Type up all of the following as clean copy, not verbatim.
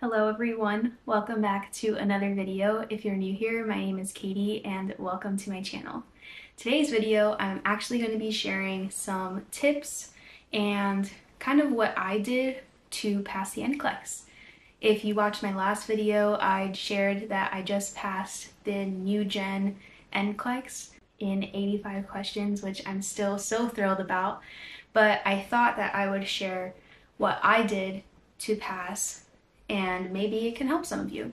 Hello everyone, welcome back to another video. If you're new here, my name is Katie and welcome to my channel. Today's video, I'm actually going to be sharing some tips and kind of what I did to pass the NCLEX. If you watched my last video, I shared that I just passed the New Gen NCLEX in 85 questions, which I'm still so thrilled about, but I thought that I would share what I did to pass and maybe it can help some of you.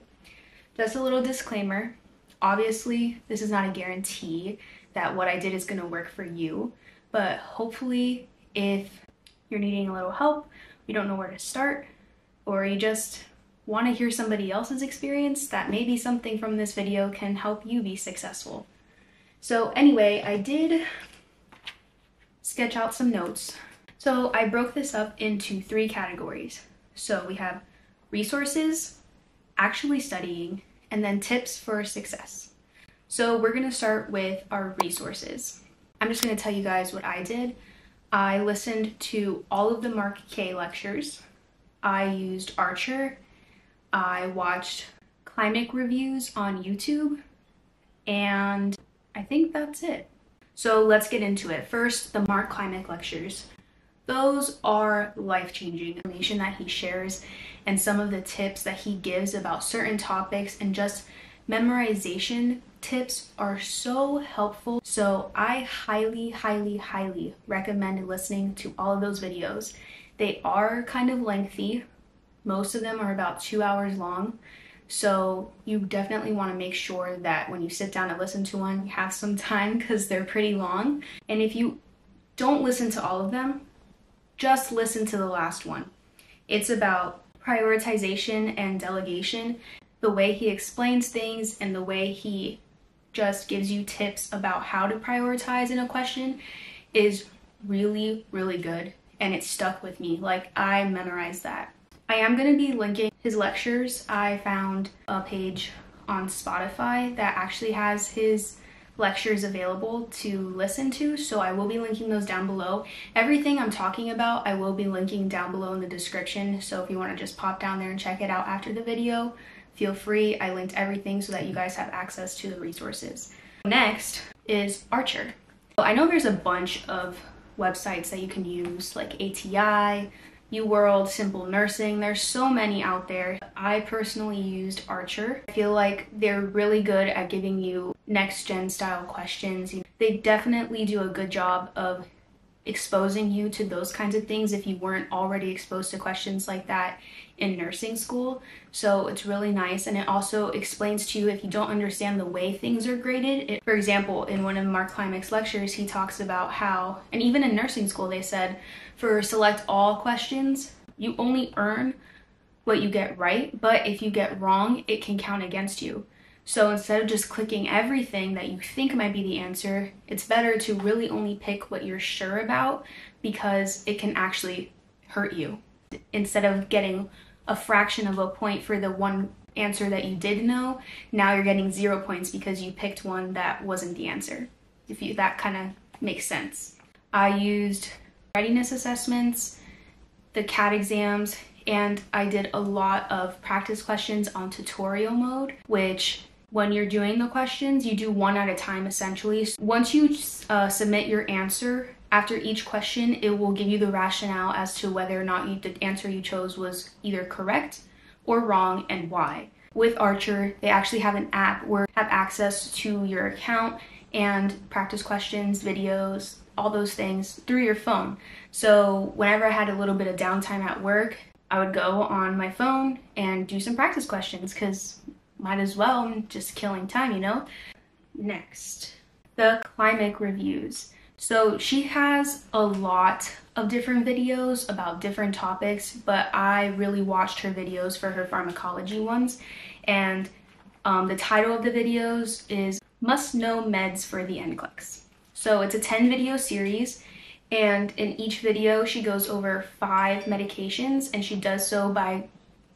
Just a little disclaimer, obviously this is not a guarantee that what I did is going to work for you, but hopefully if you're needing a little help, you don't know where to start, or you just want to hear somebody else's experience, that maybe something from this video can help you be successful. So anyway, I did sketch out some notes. So I broke this up into 3 categories. So we have resources, actually studying, and then tips for success. So we're going to start with our resources. I'm just going to tell you guys what I did. I listened to all of the Mark K lectures. I used Archer. I watched climate reviews on YouTube. And I think that's it. So let's get into it. First, the Mark Climate lectures. Those are life-changing information that he shares and some of the tips that he gives about certain topics, and just memorization tips are so helpful. So I highly recommend listening to all of those videos. They are kind of lengthy. Most of them are about 2 hours long. So you definitely want to make sure that when you sit down and listen to one, you have some time because they're pretty long. And if you don't listen to all of them, just listen to the last one. It's about prioritization and delegation. The way he explains things and the way he just gives you tips about how to prioritize in a question is really good, and it stuck with me. Like, I memorized that. I am going to be linking his lectures. I found a page on Spotify that actually has his lectures available to listen to, so I will be linking those down below. Everything I'm talking about I will be linking down below in the description, so if you want to just pop down there and check it out after the video, feel free. I linked everything so that you guys have access to the resources. Next is Archer. So I know there's a bunch of websites that you can use, like ATI, UWorld, Simple Nursing. There's so many out there. I personally used Archer. I feel like they're really good at giving you next gen style questions. They definitely do a good job of exposing you to those kinds of things if you weren't already exposed to questions like that in nursing school. So it's really nice, and it also explains to you if you don't understand the way things are graded. For example, in one of Mark Climate's lectures, he talks about how, and even in nursing school they said, for select all questions, you only earn what you get right, but if you get wrong, it can count against you. So instead of just clicking everything that you think might be the answer, it's better to really only pick what you're sure about, because it can actually hurt you. Instead of getting a fraction of a point for the one answer that you did know, now you're getting 0 points because you picked one that wasn't the answer. That kind of makes sense. I used readiness assessments, the CAT exams, and I did a lot of practice questions on tutorial mode, which when you're doing the questions, you do one at a time essentially. Once you submit your answer, after each question, it will give you the rationale as to whether or not the answer you chose was either correct or wrong and why. With Archer, they actually have an app where you have access to your account and practice questions, videos, all those things through your phone. So whenever I had a little bit of downtime at work, I would go on my phone and do some practice questions, because might as well, I'm just killing time, you know? Next, the climate reviews. So she has a lot of different videos about different topics, but I really watched her videos for her pharmacology ones. And the title of the videos is Must Know Meds for the NCLEX. So it's a 10 video series, and in each video she goes over 5 medications, and she does so by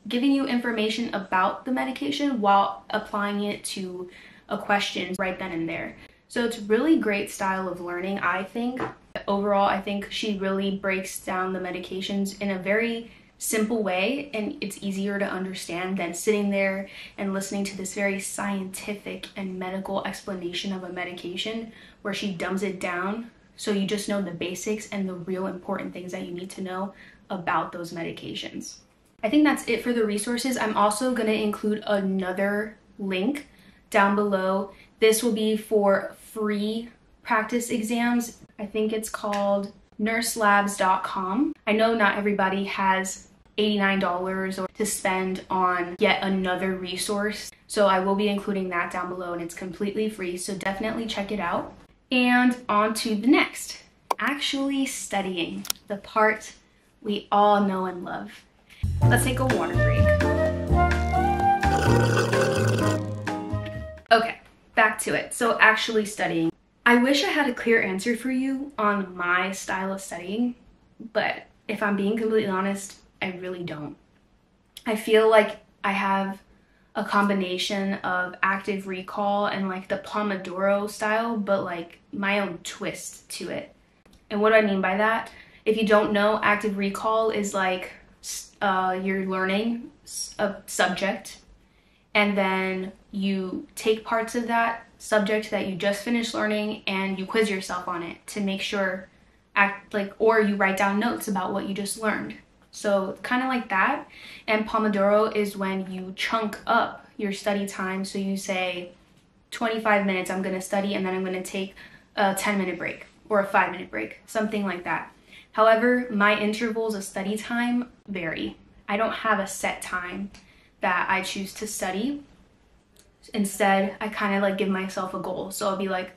giving you information about the medication while applying it to a question right then and there. So it's really great style of learning, I think. Overall, I think she really breaks down the medications in a very simple way and it's easier to understand than sitting there and listening to this very scientific and medical explanation of a medication where she dumbs it down so you just know the basics and the real important things that you need to know about those medications. I think that's it for the resources. I'm also going to include another link down below. This will be for free practice exams. I think it's called nurselabs.com. I know not everybody has $89 to spend on yet another resource, so I will be including that down below, and it's completely free, so definitely check it out. And on to the next, actually studying, the part we all know and love. Let's take a water break. Okay, back to it. So actually studying. I wish I had a clear answer for you on my style of studying, but if I'm being completely honest, I really don't. I feel like I have a combination of active recall and like the Pomodoro style, but like my own twist to it. And what do I mean by that? If you don't know, active recall is like you're learning a subject and then you take parts of that subject that you just finished learning and you quiz yourself on it to make sure or you write down notes about what you just learned. So kind of like that. And Pomodoro is when you chunk up your study time. So you say 25 minutes I'm going to study and then I'm going to take a 10-minute break or a 5-minute break, something like that. However, my intervals of study time vary. I don't have a set time that I choose to study. Instead, I kind of like give myself a goal. So I'll be like,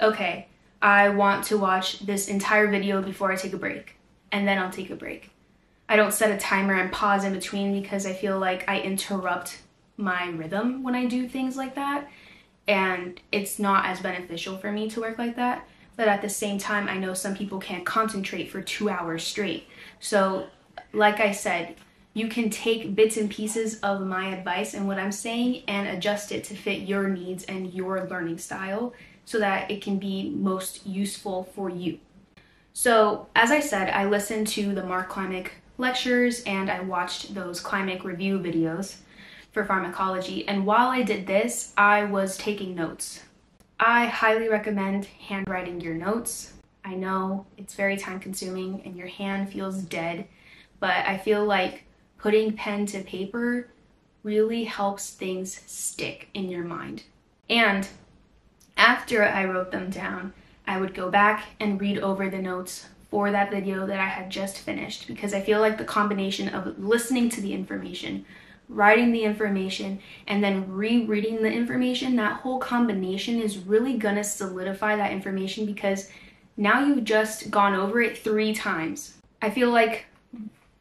okay, I want to watch this entire video before I take a break, and then I'll take a break. I don't set a timer and pause in between because I feel like I interrupt my rhythm when I do things like that, and it's not as beneficial for me to work like that. But at the same time, I know some people can't concentrate for 2 hours straight. So like I said, you can take bits and pieces of my advice and what I'm saying and adjust it to fit your needs and your learning style so that it can be most useful for you. So as I said, I listened to the Mark Klymic lectures and I watched those Klymic review videos for pharmacology. And while I did this, I was taking notes. I highly recommend handwriting your notes. I know it's very time consuming and your hand feels dead, but I feel like putting pen to paper really helps things stick in your mind. And after I wrote them down, I would go back and read over the notes for that video that I had just finished, because I feel like the combination of listening to the information, writing the information, and then rereading the information, that whole combination is really gonna solidify that information because now you've just gone over it 3 times. I feel like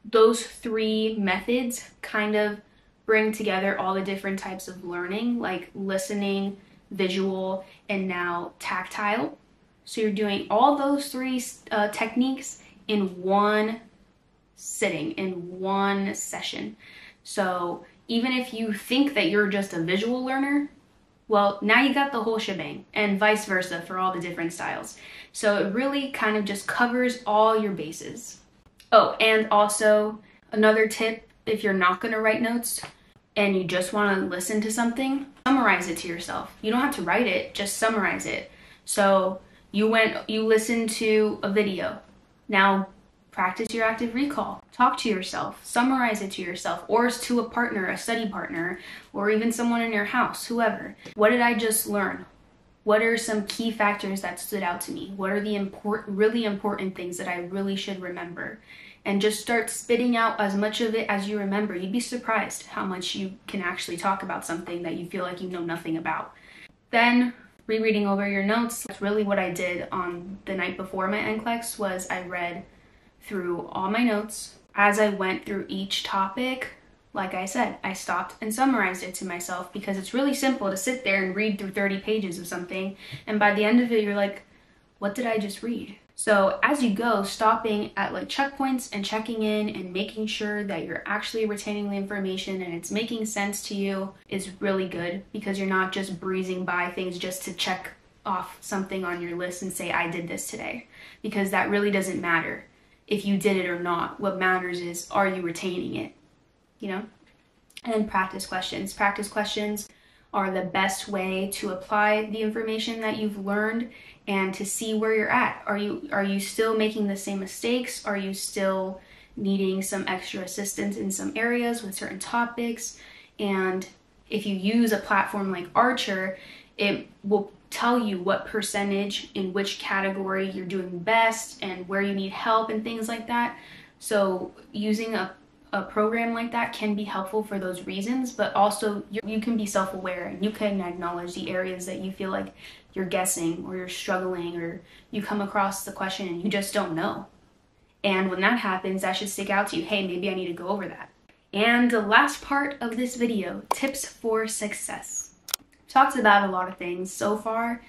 those 3 methods kind of bring together all the different types of learning, like listening, visual, and now tactile. So you're doing all those 3 techniques in one sitting, in one session. So even if you think that you're just a visual learner, well, now you got the whole shebang, and vice versa for all the different styles. So it really kind of just covers all your bases. Oh, and also another tip, if you're not going to write notes and you just want to listen to something, summarize it to yourself. You don't have to write it, just summarize it. So you listened to a video. Now practice your active recall. Talk to yourself, summarize it to yourself, or to a partner, a study partner, or even someone in your house, whoever. What did I just learn? What are some key factors that stood out to me? What are the really important things that I really should remember? And just start spitting out as much of it as you remember. You'd be surprised how much you can actually talk about something that you feel like you know nothing about. Then rereading over your notes. That's really what I did on the night before my NCLEX, was I read through all my notes. As I went through each topic, like I said, I stopped and summarized it to myself, because it's really simple to sit there and read through 30 pages of something, and by the end of it, you're like, what did I just read? So as you go, stopping at like checkpoints and checking in and making sure that you're actually retaining the information and it's making sense to you is really good, because you're not just breezing by things just to check off something on your list and say, I did this today, because that really doesn't matter. if you did it or not. What matters is, are you retaining it, you know? And then practice questions. Practice questions are the best way to apply the information that you've learned and to see where you're at. Are you still making the same mistakes? Are you still needing some extra assistance in some areas with certain topics? And if you use a platform like Archer, it will tell you what percentage in which category you're doing best and where you need help and things like that. So using a program like that can be helpful for those reasons, but also you can be self-aware and you can acknowledge the areas that you feel like you're guessing or you're struggling, or you come across the question and you just don't know. And when that happens, that should stick out to you. Hey, maybe I need to go over that. And the last part of this video, tips for success. Talked about a lot of things so far,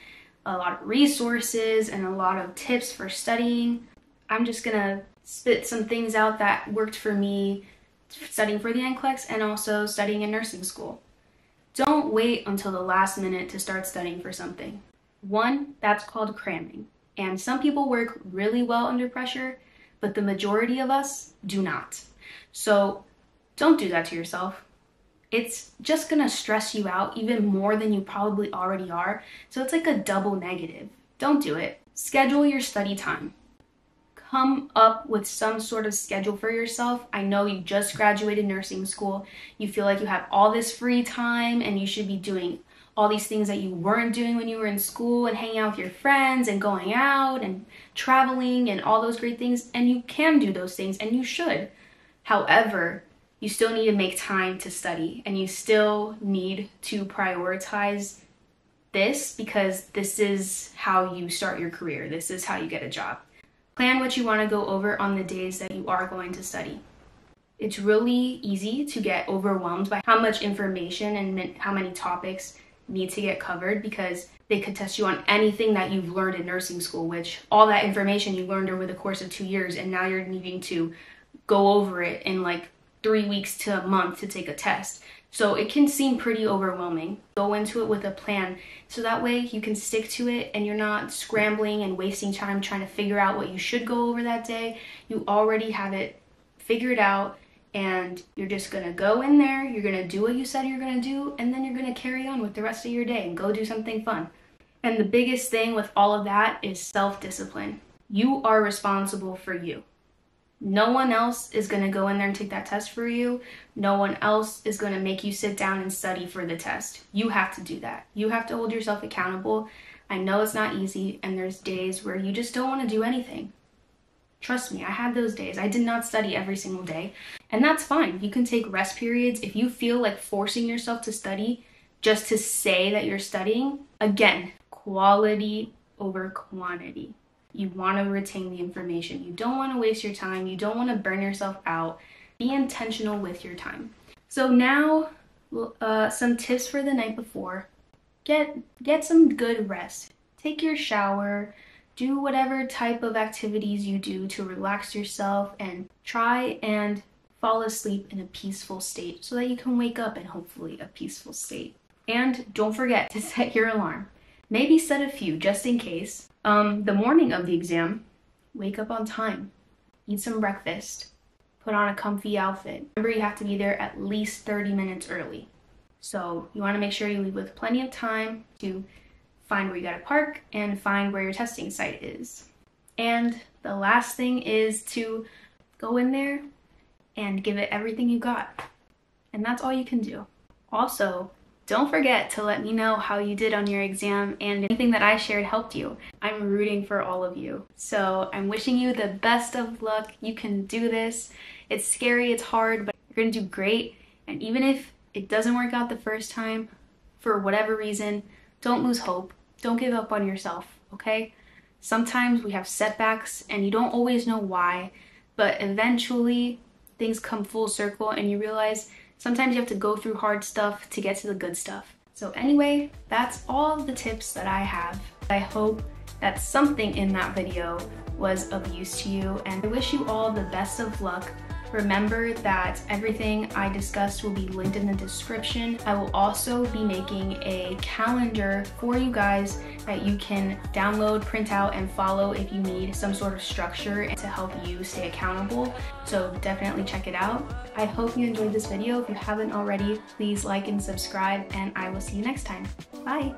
a lot of resources and a lot of tips for studying. I'm just gonna spit some things out that worked for me studying for the NCLEX and also studying in nursing school. Don't wait until the last minute to start studying for something. One, that's called cramming. And some people work really well under pressure, but the majority of us do not. So don't do that to yourself. It's just gonna stress you out even more than you probably already are. So it's like a double negative. Don't do it. Schedule your study time. Come up with some sort of schedule for yourself. I know you just graduated nursing school. You feel like you have all this free time and you should be doing all these things that you weren't doing when you were in school and hanging out with your friends and going out and traveling and all those great things. And you can do those things and you should. However, you still need to make time to study and you still need to prioritize this, because this is how you start your career. This is how you get a job. Plan what you want to go over on the days that you are going to study. It's really easy to get overwhelmed by how much information and how many topics need to get covered, because they could test you on anything that you've learned in nursing school, which all that information you learned over the course of 2 years, and now you're needing to go over it in like 3 weeks to a month to take a test. So it can seem pretty overwhelming. Go into it with a plan so that way you can stick to it and you're not scrambling and wasting time trying to figure out what you should go over that day. You already have it figured out and you're just gonna go in there, you're gonna do what you said you're gonna do, and then you're gonna carry on with the rest of your day and go do something fun. And the biggest thing with all of that is self-discipline. You are responsible for you. No one else is going to go in there and take that test for you. No one else is going to make you sit down and study for the test. You have to do that. You have to hold yourself accountable. I know it's not easy, and there's days where you just don't want to do anything. Trust me, I had those days. I did not study every single day, and that's fine. You can take rest periods. If you feel like forcing yourself to study just to say that you're studying, again, quality over quantity. You want to retain the information. You don't want to waste your time. You don't want to burn yourself out. Be intentional with your time. So now, some tips for the night before. Get some good rest. Take your shower. Do whatever type of activities you do to relax yourself, and try and fall asleep in a peaceful state so that you can wake up in hopefully a peaceful state. And don't forget to set your alarm. Maybe set a few just in case. The morning of the exam, wake up on time, eat some breakfast, put on a comfy outfit. Remember, you have to be there at least 30 minutes early. So you want to make sure you leave with plenty of time to find where you gotta park and find where your testing site is. And the last thing is to go in there and give it everything you got. And that's all you can do. Also, don't forget to let me know how you did on your exam and if anything that I shared helped you. I'm rooting for all of you. So I'm wishing you the best of luck. You can do this. It's scary, it's hard, but you're gonna do great. And even if it doesn't work out the first time, for whatever reason, don't lose hope. Don't give up on yourself, okay? Sometimes we have setbacks and you don't always know why, but eventually things come full circle and you realize sometimes you have to go through hard stuff to get to the good stuff. So anyway, that's all the tips that I have. I hope that something in that video was of use to you, and I wish you all the best of luck Remember that everything I discussed will be linked in the description. I will also be making a calendar for you guys that you can download, print out, and follow if you need some sort of structure to help you stay accountable. So definitely check it out. I hope you enjoyed this video. If you haven't already, please like and subscribe, and I will see you next time. Bye!